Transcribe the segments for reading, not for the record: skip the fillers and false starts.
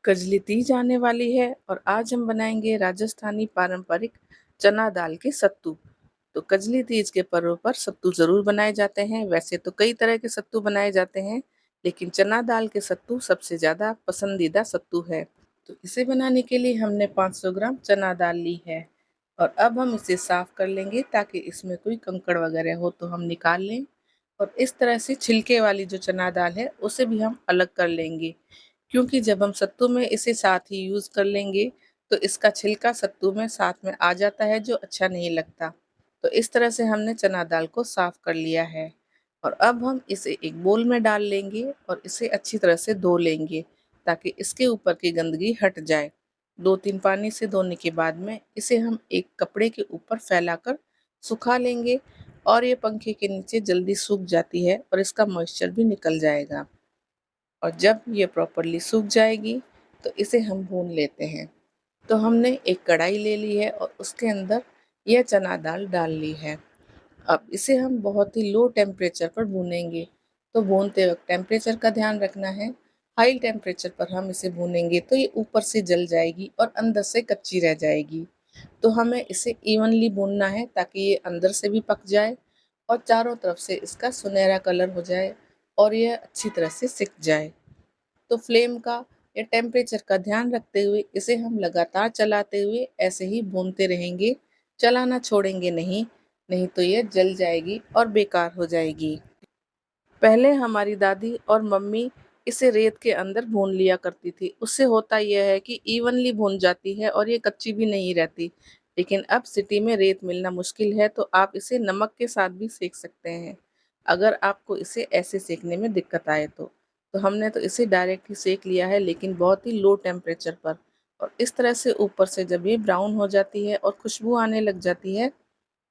कजली तीज आने वाली है और आज हम बनाएंगे राजस्थानी पारंपरिक चना दाल के सत्तू। तो कजली तीज के पर्व पर सत्तू ज़रूर बनाए जाते हैं। वैसे तो कई तरह के सत्तू बनाए जाते हैं, लेकिन चना दाल के सत्तू सबसे ज़्यादा पसंदीदा सत्तू है। तो इसे बनाने के लिए हमने 500 ग्राम चना दाल ली है और अब हम इसे साफ़ कर लेंगे ताकि इसमें कोई कंकड़ वगैरह हो तो हम निकाल लें। और इस तरह से छिलके वाली जो चना दाल है उसे भी हम अलग कर लेंगे, क्योंकि जब हम सत्तू में इसे साथ ही यूज़ कर लेंगे तो इसका छिलका सत्तू में साथ में आ जाता है, जो अच्छा नहीं लगता। तो इस तरह से हमने चना दाल को साफ़ कर लिया है और अब हम इसे एक बोल में डाल लेंगे और इसे अच्छी तरह से धो लेंगे ताकि इसके ऊपर की गंदगी हट जाए। 2-3 पानी से धोने के बाद में इसे हम एक कपड़े के ऊपर फैलाकर सुखा लेंगे और ये पंखे के नीचे जल्दी सूख जाती है और इसका मॉइस्चर भी निकल जाएगा। और जब ये प्रॉपरली सूख जाएगी तो इसे हम भून लेते हैं। तो हमने एक कढ़ाई ले ली है और उसके अंदर यह चना दाल डाल ली है। अब इसे हम बहुत ही लो टेम्परेचर पर भूनेंगे। तो भूनते वक्त टेम्परेचर का ध्यान रखना है। हाई टेम्परेचर पर हम इसे भूनेंगे तो ये ऊपर से जल जाएगी और अंदर से कच्ची रह जाएगी। तो हमें इसे इवनली भूनना है ताकि ये अंदर से भी पक जाए और चारों तरफ से इसका सुनहरा कलर हो जाए और यह अच्छी तरह से सिक जाए। तो फ्लेम का या टेम्परेचर का ध्यान रखते हुए इसे हम लगातार चलाते हुए ऐसे ही भूनते रहेंगे, चलाना छोड़ेंगे नहीं, नहीं तो ये जल जाएगी और बेकार हो जाएगी। पहले हमारी दादी और मम्मी इसे रेत के अंदर भून लिया करती थी। उससे होता यह है कि इवनली भून जाती है और ये कच्ची भी नहीं रहती। लेकिन अब सिटी में रेत मिलना मुश्किल है, तो आप इसे नमक के साथ भी सेक सकते हैं, अगर आपको इसे ऐसे सेकने में दिक्कत आए तो। हमने तो इसे डायरेक्ट ही सेक लिया है, लेकिन बहुत ही लो टेम्परेचर पर। और इस तरह से ऊपर से जब ये ब्राउन हो जाती है और खुशबू आने लग जाती है,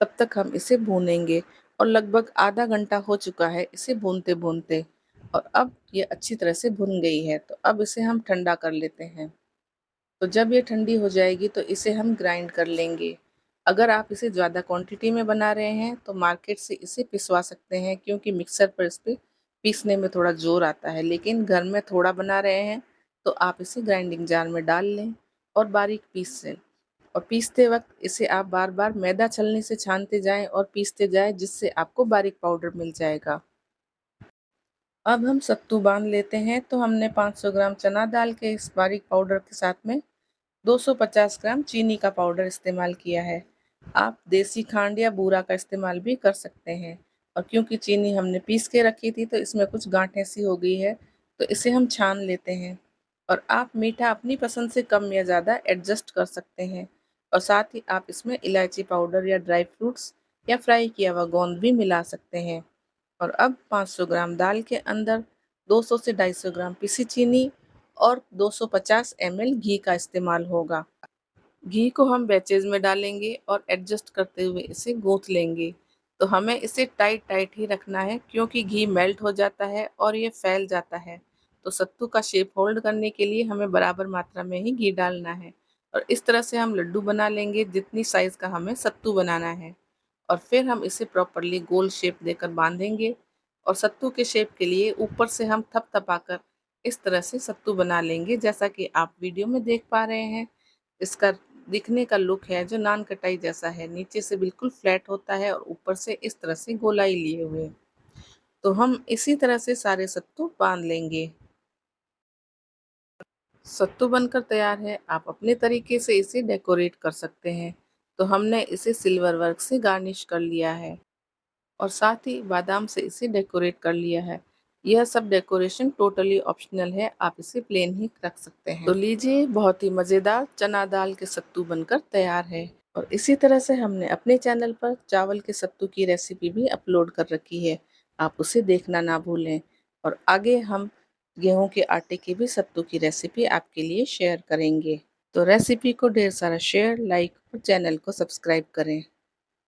तब तक हम इसे भूनेंगे। और लगभग आधा घंटा हो चुका है इसे भूनते भूनते और अब ये अच्छी तरह से भुन गई है। तो अब इसे हम ठंडा कर लेते हैं। तो जब ये ठंडी हो जाएगी तो इसे हम ग्राइंड कर लेंगे। अगर आप इसे ज़्यादा क्वांटिटी में बना रहे हैं तो मार्केट से इसे पिसवा सकते हैं, क्योंकि मिक्सर पर इस पे पीसने में थोड़ा ज़ोर आता है। लेकिन घर में थोड़ा बना रहे हैं तो आप इसे ग्राइंडिंग जार में डाल लें और बारीक पीस लें। और पीसते वक्त इसे आप बार बार मैदा छलनी से छानते जाएं और पीसते जाएं, जिससे आपको बारीक पाउडर मिल जाएगा। अब हम सत्तू बांध लेते हैं। तो हमने 500 ग्राम चना दाल के इस बारीक पाउडर के साथ में 250 ग्राम चीनी का पाउडर इस्तेमाल किया है। आप देसी खांड या बूरा का इस्तेमाल भी कर सकते हैं। और क्योंकि चीनी हमने पीस के रखी थी तो इसमें कुछ गांठें सी हो गई है, तो इसे हम छान लेते हैं। और आप मीठा अपनी पसंद से कम या ज़्यादा एडजस्ट कर सकते हैं। और साथ ही आप इसमें इलायची पाउडर या ड्राई फ्रूट्स या फ्राई किया हुआ गोंद भी मिला सकते हैं। और अब 500 ग्राम दाल के अंदर 200 से 250 ग्राम पिसी चीनी और 250 ml घी का इस्तेमाल होगा। घी को हम बैचेज़ में डालेंगे और एडजस्ट करते हुए इसे गूँथ लेंगे। तो हमें इसे टाइट टाइट ही रखना है, क्योंकि घी मेल्ट हो जाता है और ये फैल जाता है। तो सत्तू का शेप होल्ड करने के लिए हमें बराबर मात्रा में ही घी डालना है। और इस तरह से हम लड्डू बना लेंगे जितनी साइज़ का हमें सत्तू बनाना है। और फिर हम इसे प्रॉपरली गोल शेप देकर बांधेंगे। और सत्तू के शेप के लिए ऊपर से हम थपथपाकर इस तरह से सत्तू बना लेंगे, जैसा कि आप वीडियो में देख पा रहे हैं। इसका दिखने का लुक है जो नान कटाई जैसा है, नीचे से बिल्कुल फ्लैट होता है और ऊपर से इस तरह से गोलाई लिए हुए। तो हम इसी तरह से सारे सत्तू बांध लेंगे। सत्तू बनकर तैयार है। आप अपने तरीके से इसे डेकोरेट कर सकते हैं। तो हमने इसे सिल्वर वर्क से गार्निश कर लिया है और साथ ही बादाम से इसे डेकोरेट कर लिया है। यह सब डेकोरेशन टोटली ऑप्शनल है, आप इसे प्लेन ही रख सकते हैं। तो लीजिए, बहुत ही मज़ेदार चना दाल के सत्तू बनकर तैयार है। और इसी तरह से हमने अपने चैनल पर चावल के सत्तू की रेसिपी भी अपलोड कर रखी है, आप उसे देखना ना भूलें। और आगे हम गेहूं के आटे की भी सत्तू की रेसिपी आपके लिए शेयर करेंगे। तो रेसिपी को ढेर सारा शेयर, लाइक और चैनल को सब्सक्राइब करें।